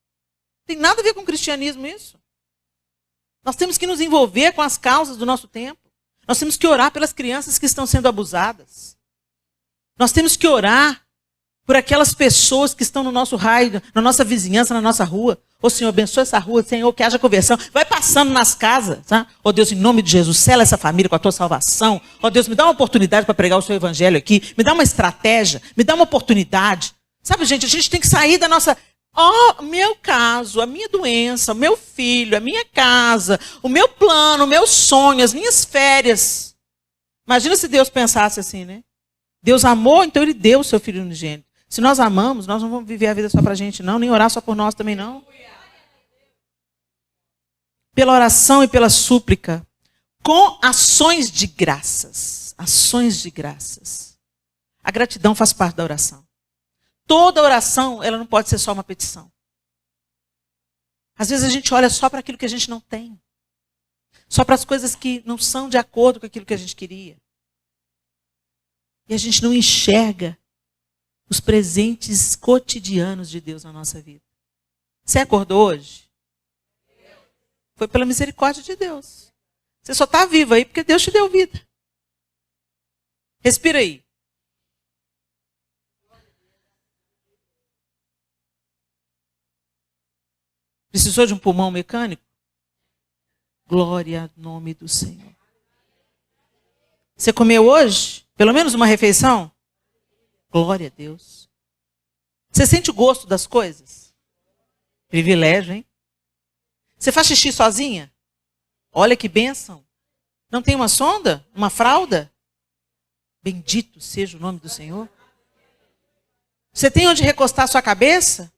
Não tem nada a ver com o cristianismo isso. Nós temos que nos envolver com as causas do nosso tempo. Nós temos que orar pelas crianças que estão sendo abusadas. Nós temos que orar por aquelas pessoas que estão no nosso raio, na nossa vizinhança, na nossa rua. Ô Senhor, abençoa essa rua, Senhor, que haja conversão. Vai passando nas casas, tá? Ô Deus, em nome de Jesus, sela essa família com a tua salvação. Ô Deus, me dá uma oportunidade para pregar o seu evangelho aqui. Me dá uma estratégia, me dá uma oportunidade. Sabe, gente, a gente tem que sair da nossa... meu caso, a minha doença, o meu filho, a minha casa, o meu plano, o meu sonho, as minhas férias. Imagina se Deus pensasse assim, né? Deus amou, então Ele deu o seu Filho unigênito. Se nós amamos, nós não vamos viver a vida só para a gente, não, nem orar só por nós também, não. Pela oração e pela súplica, com ações de graças. Ações de graças. A gratidão faz parte da oração. Toda oração, ela não pode ser só uma petição. Às vezes a gente olha só para aquilo que a gente não tem. Só para as coisas que não são de acordo com aquilo que a gente queria. E a gente não enxerga os presentes cotidianos de Deus na nossa vida. Você acordou hoje? Foi pela misericórdia de Deus. Você só está vivo aí porque Deus te deu vida. Respira aí. Precisou de um pulmão mecânico? Glória ao nome do Senhor. Você comeu hoje? Pelo menos uma refeição? Glória a Deus. Você sente o gosto das coisas? Privilégio, hein? Você faz xixi sozinha? Olha que bênção. Não tem uma sonda? Uma fralda? Bendito seja o nome do Senhor. Você tem onde recostar sua cabeça?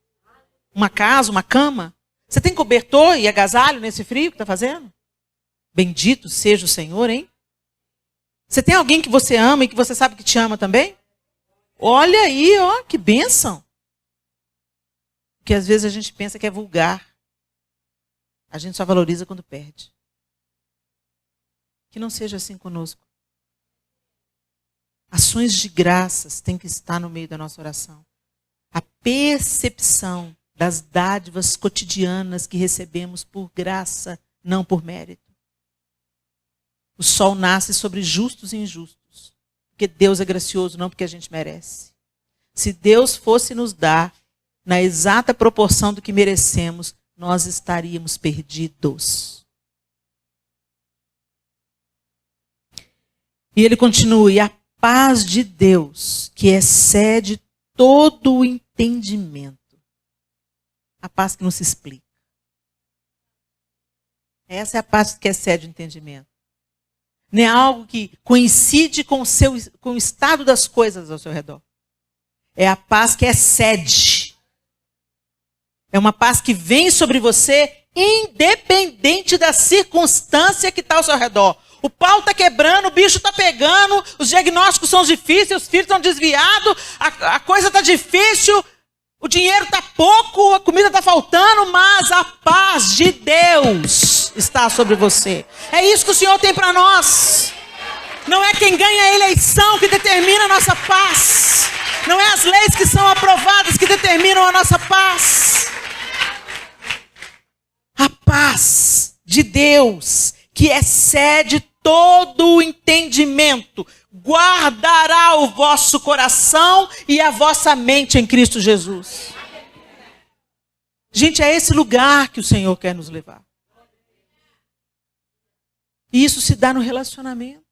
Uma casa, uma cama? Você tem cobertor e agasalho nesse frio que está fazendo? Bendito seja o Senhor, hein? Você tem alguém que você ama e que você sabe que te ama também? Olha aí, que bênção. Porque às vezes a gente pensa que é vulgar. A gente só valoriza quando perde. Que não seja assim conosco. Ações de graças têm que estar no meio da nossa oração. A percepção das dádivas cotidianas que recebemos por graça, não por mérito. O sol nasce sobre justos e injustos. Porque Deus é gracioso, não porque a gente merece. Se Deus fosse nos dar na exata proporção do que merecemos, nós estaríamos perdidos. E ele continua, e a paz de Deus, que excede todo o entendimento. A paz que não se explica. Essa é a paz que excede o entendimento. Não é algo que coincide com o estado das coisas ao seu redor. É a paz que excede. É uma paz que vem sobre você, independente da circunstância que está ao seu redor. O pau está quebrando, o bicho está pegando, os diagnósticos são difíceis, os filhos estão desviados, a coisa está difícil, o dinheiro está pouco, a comida está faltando, mas a paz de Deus está sobre você. É isso que o Senhor tem para nós. Não é quem ganha a eleição que determina a nossa paz. Não é as leis que são aprovadas que determinam a nossa paz. A paz de Deus, que excede todo o entendimento, guardará o vosso coração e a vossa mente em Cristo Jesus. Gente, é esse lugar que o Senhor quer nos levar. E isso se dá no relacionamento.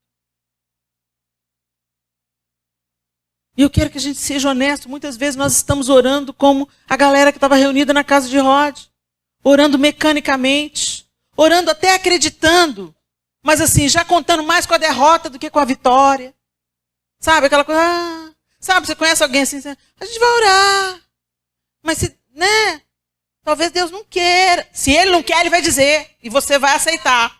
E eu quero que a gente seja honesto. Muitas vezes nós estamos orando como a galera que estava reunida na casa de Rod. Orando mecanicamente. Orando até acreditando. Mas assim, já contando mais com a derrota do que com a vitória. Sabe, aquela coisa... sabe, você conhece alguém assim? A gente vai orar. Mas se, né? Talvez Deus não queira. Se Ele não quer, Ele vai dizer. E você vai aceitar.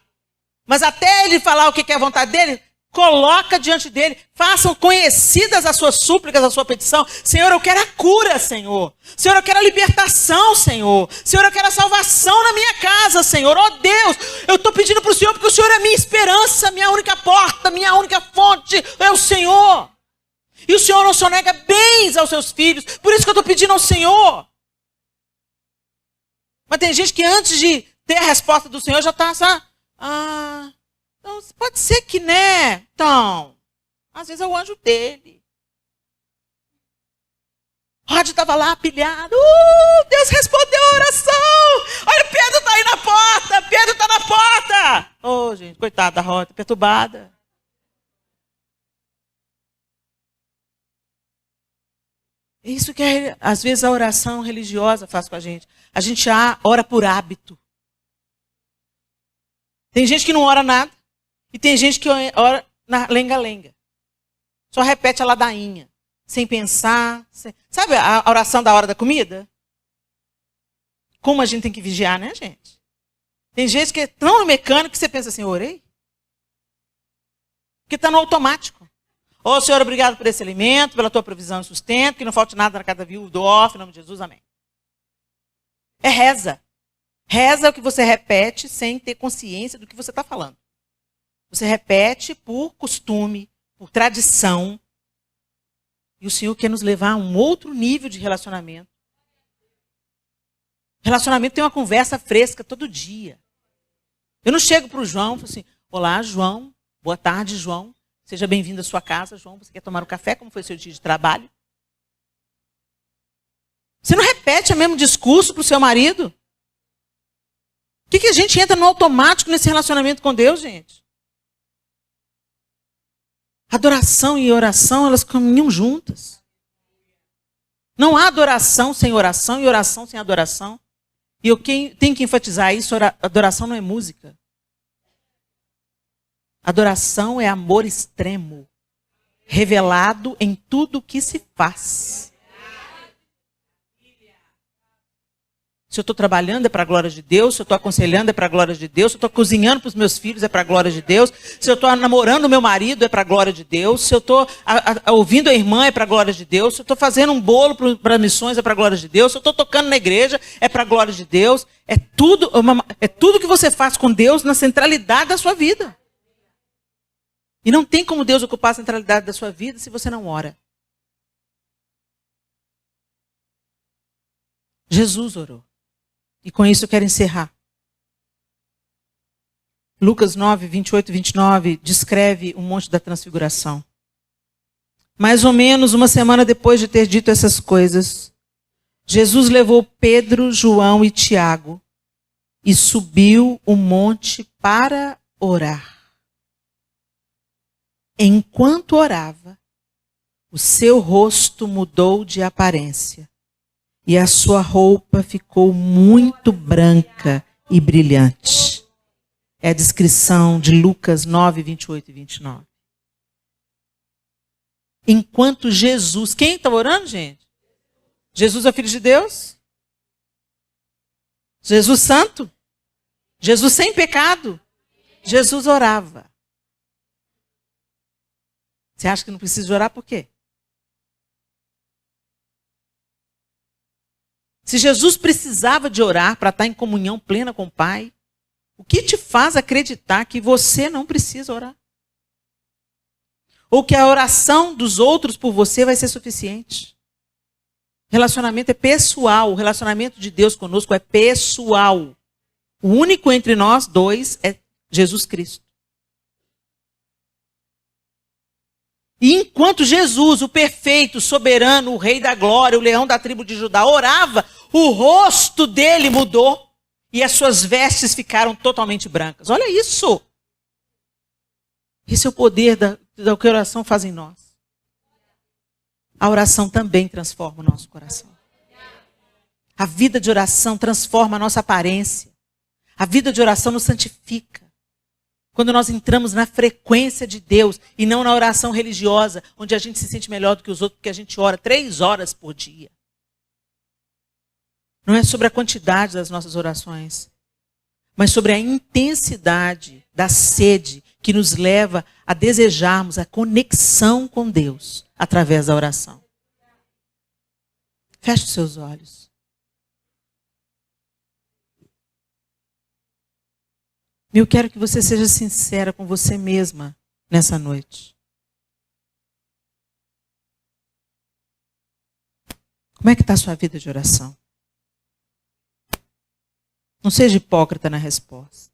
Mas até Ele falar o que é a vontade dEle... coloca diante dele, façam conhecidas as suas súplicas, a sua petição. Senhor, eu quero a cura, Senhor. Senhor, eu quero a libertação, Senhor. Senhor, eu quero a salvação na minha casa, Senhor. Oh Deus, eu estou pedindo para o Senhor, porque o Senhor é minha esperança, minha única porta, minha única fonte, é o Senhor. E o Senhor não só nega bens aos seus filhos, por isso que eu estou pedindo ao Senhor. Mas tem gente que antes de ter a resposta do Senhor já está, sabe? Então, pode ser que, né? Então, às vezes é o anjo dele. Rod estava lá pilhado. Deus respondeu a oração. Olha, Pedro está aí na porta. Pedro está na porta. Oh, gente, coitada da Rod, perturbada. É isso que, às vezes, a oração religiosa faz com a gente. A gente ora por hábito. Tem gente que não ora nada. E tem gente que ora na lenga-lenga. Só repete a ladainha. Sem pensar. Sabe a oração da hora da comida? Como a gente tem que vigiar, né, gente? Tem gente que é tão mecânico que você pensa assim, orei? Porque está no automático. Ô, Senhor, obrigado por esse alimento, pela tua provisão e sustento, que não falte nada na cada viúva do órfão, em nome de Jesus, amém. É reza. Reza é o que você repete sem ter consciência do que você está falando. Você repete por costume, por tradição. E o Senhor quer nos levar a um outro nível de relacionamento. Relacionamento tem uma conversa fresca todo dia. Eu não chego para o João e falo assim, olá, João, boa tarde, João. Seja bem-vindo à sua casa, João. Você quer tomar um café? Como foi o seu dia de trabalho? Você não repete o mesmo discurso para o seu marido? Por que a gente entra no automático nesse relacionamento com Deus, gente? Adoração e oração, elas caminham juntas. Não há adoração sem oração e oração sem adoração. E eu tenho que enfatizar isso, adoração não é música. Adoração é amor extremo, revelado em tudo que se faz. Se eu estou trabalhando é para a glória de Deus, se eu estou aconselhando é para a glória de Deus, se eu estou cozinhando para os meus filhos é para a glória de Deus, se eu estou namorando o meu marido é para a glória de Deus, se eu estou ouvindo a irmã é para a glória de Deus, se eu estou fazendo um bolo para missões é para a glória de Deus, se eu estou tocando na igreja é para a glória de Deus. É tudo que você faz com Deus na centralidade da sua vida. E não tem como Deus ocupar a centralidade da sua vida se você não ora. Jesus orou. E com isso eu quero encerrar. Lucas 9, 28 e 29 descreve o monte da transfiguração. Mais ou menos uma semana depois de ter dito essas coisas, Jesus levou Pedro, João e Tiago e subiu o monte para orar. Enquanto orava, O seu rosto mudou de aparência e a sua roupa ficou muito branca e brilhante. É a descrição de Lucas 9, 28 e 29. Enquanto Jesus... Quem está orando, gente? Jesus é o Filho de Deus? Jesus santo? Jesus sem pecado? Jesus orava. Você acha que não precisa orar por quê? Se Jesus precisava de orar para estar em comunhão plena com o Pai, o que te faz acreditar que você não precisa orar? Ou que a oração dos outros por você vai ser suficiente? Relacionamento é pessoal. O relacionamento de Deus conosco é pessoal. O único entre nós dois é Jesus Cristo. E enquanto Jesus, o perfeito, o soberano, o rei da glória, o leão da tribo de Judá, orava, o rosto dele mudou e as suas vestes ficaram totalmente brancas. Olha isso! Esse é o poder da que a oração faz em nós. A oração também transforma o nosso coração. A vida de oração transforma a nossa aparência. A vida de oração nos santifica. Quando nós entramos na frequência de Deus e não na oração religiosa, onde a gente se sente melhor do que os outros, porque a gente ora 3 horas por dia. Não é sobre a quantidade das nossas orações, mas sobre a intensidade da sede que nos leva a desejarmos a conexão com Deus através da oração. Feche os seus olhos. Eu quero que você seja sincera com você mesma nessa noite. Como é que está a sua vida de oração? Não seja hipócrita na resposta.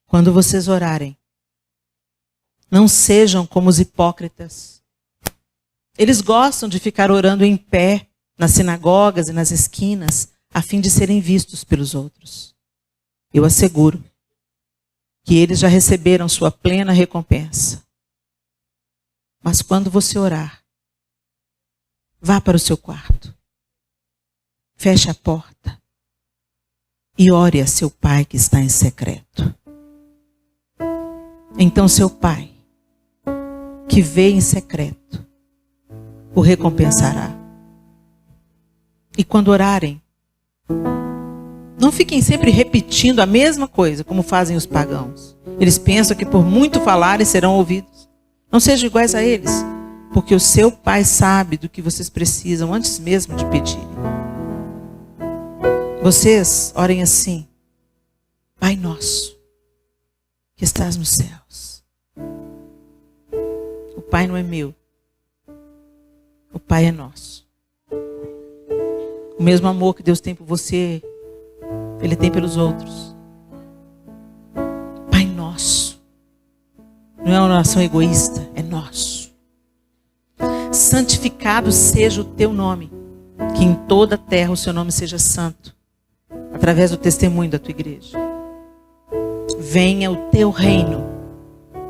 Quando vocês orarem, não sejam como os hipócritas. Eles gostam de ficar orando em pé, nas sinagogas e nas esquinas, a fim de serem vistos pelos outros. Eu asseguro que eles já receberam sua plena recompensa. Mas quando você orar, vá para o seu quarto, feche a porta e ore a seu Pai que está em secreto. Então seu Pai, que vê em secreto, o recompensará. E quando orarem, não fiquem sempre repetindo a mesma coisa, como fazem os pagãos. Eles pensam que por muito falarem serão ouvidos. Não sejam iguais a eles, porque o seu Pai sabe do que vocês precisam antes mesmo de pedirem. Vocês orem assim: Pai nosso, que estás nos céus. O Pai não é meu, o Pai é nosso. O mesmo amor que Deus tem por você, Ele tem pelos outros. Pai nosso. Não é uma oração egoísta, é nosso. Santificado seja o teu nome. Que em toda a terra o seu nome seja santo. Através do testemunho da tua igreja. Venha o teu reino.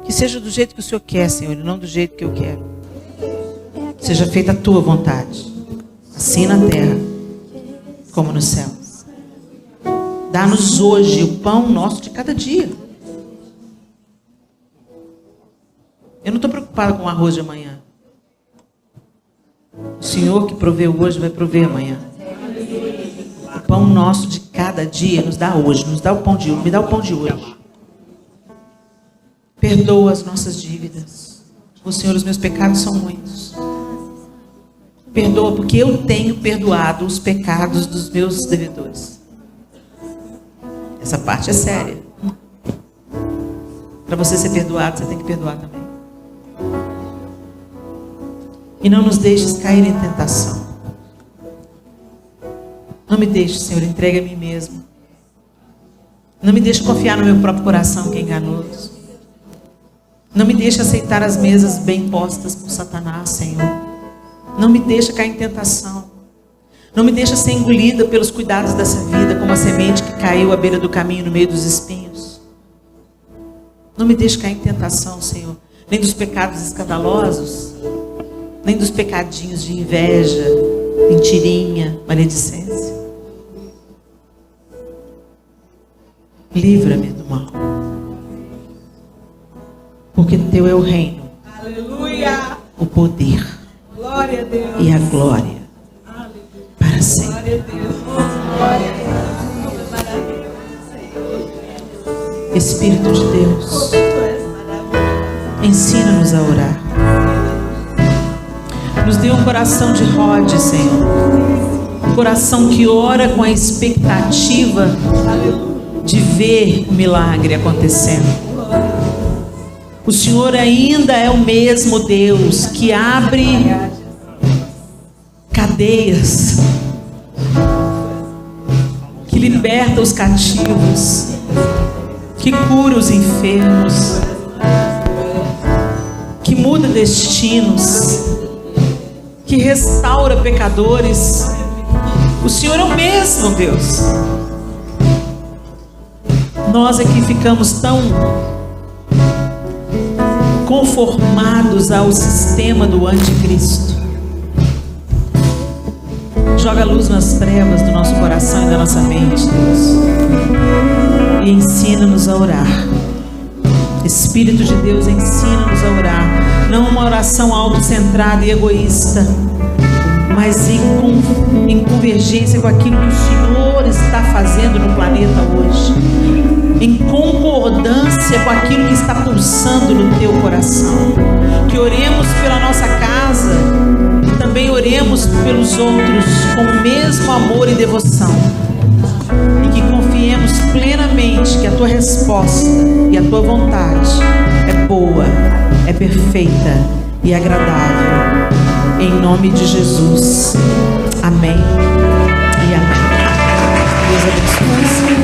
Que seja do jeito que o Senhor quer, Senhor, e não do jeito que eu quero. Seja feita a tua vontade. Assim na terra como no céu. Dá-nos hoje o pão nosso de cada dia. Eu não estou preocupada com o arroz de amanhã. O Senhor que proveu hoje vai prover amanhã. O pão nosso de cada dia nos dá hoje. Nos dá o pão de hoje. Me dá o pão de hoje. Perdoa as nossas dívidas. O Senhor, os meus pecados são muitos. Perdoa, porque eu tenho perdoado os pecados dos meus devedores. Essa parte é séria. Para você ser perdoado, você tem que perdoar também. E não nos deixes cair em tentação. Não me deixe, Senhor, entregue a mim mesmo. Não me deixe confiar no meu próprio coração, que é enganoso. Não me deixe aceitar as mesas bem postas por Satanás, Senhor. Não me deixa cair em tentação. Não me deixa ser engolida pelos cuidados dessa vida, como a semente que caiu à beira do caminho no meio dos espinhos. Não me deixe cair em tentação, Senhor, nem dos pecados escandalosos, nem dos pecadinhos de inveja, mentirinha, maledicência. Livra-me do mal, porque teu é o reino, Aleluia. o poder, Glória a Deus. e a glória para sempre. Glória a Deus. Glória a Deus. Espírito de Deus, ensina-nos a orar. Nos dê um coração de Rod, Senhor. Um coração que ora com a expectativa de ver o milagre acontecendo. O Senhor ainda é o mesmo Deus que abre cadeias, que liberta os cativos, que cura os enfermos, que muda destinos, que restaura pecadores. O Senhor é o mesmo Deus. Nós aqui ficamos tão conformados ao sistema do anticristo. Joga a luz nas trevas do nosso coração e da nossa mente, Deus, e ensina-nos a orar. Espírito de Deus, ensina-nos a orar. Não uma oração autocentrada e egoísta, mas em convergência com aquilo que o Senhor está fazendo no planeta hoje, em concordância com aquilo que está pulsando no teu coração. Que oremos pela nossa casa e também oremos pelos outros com o mesmo amor e devoção, e que confiemos plenamente que a tua resposta e a tua vontade é boa, é perfeita e agradável. Em nome de Jesus. Amém e amém. Deus abençoe.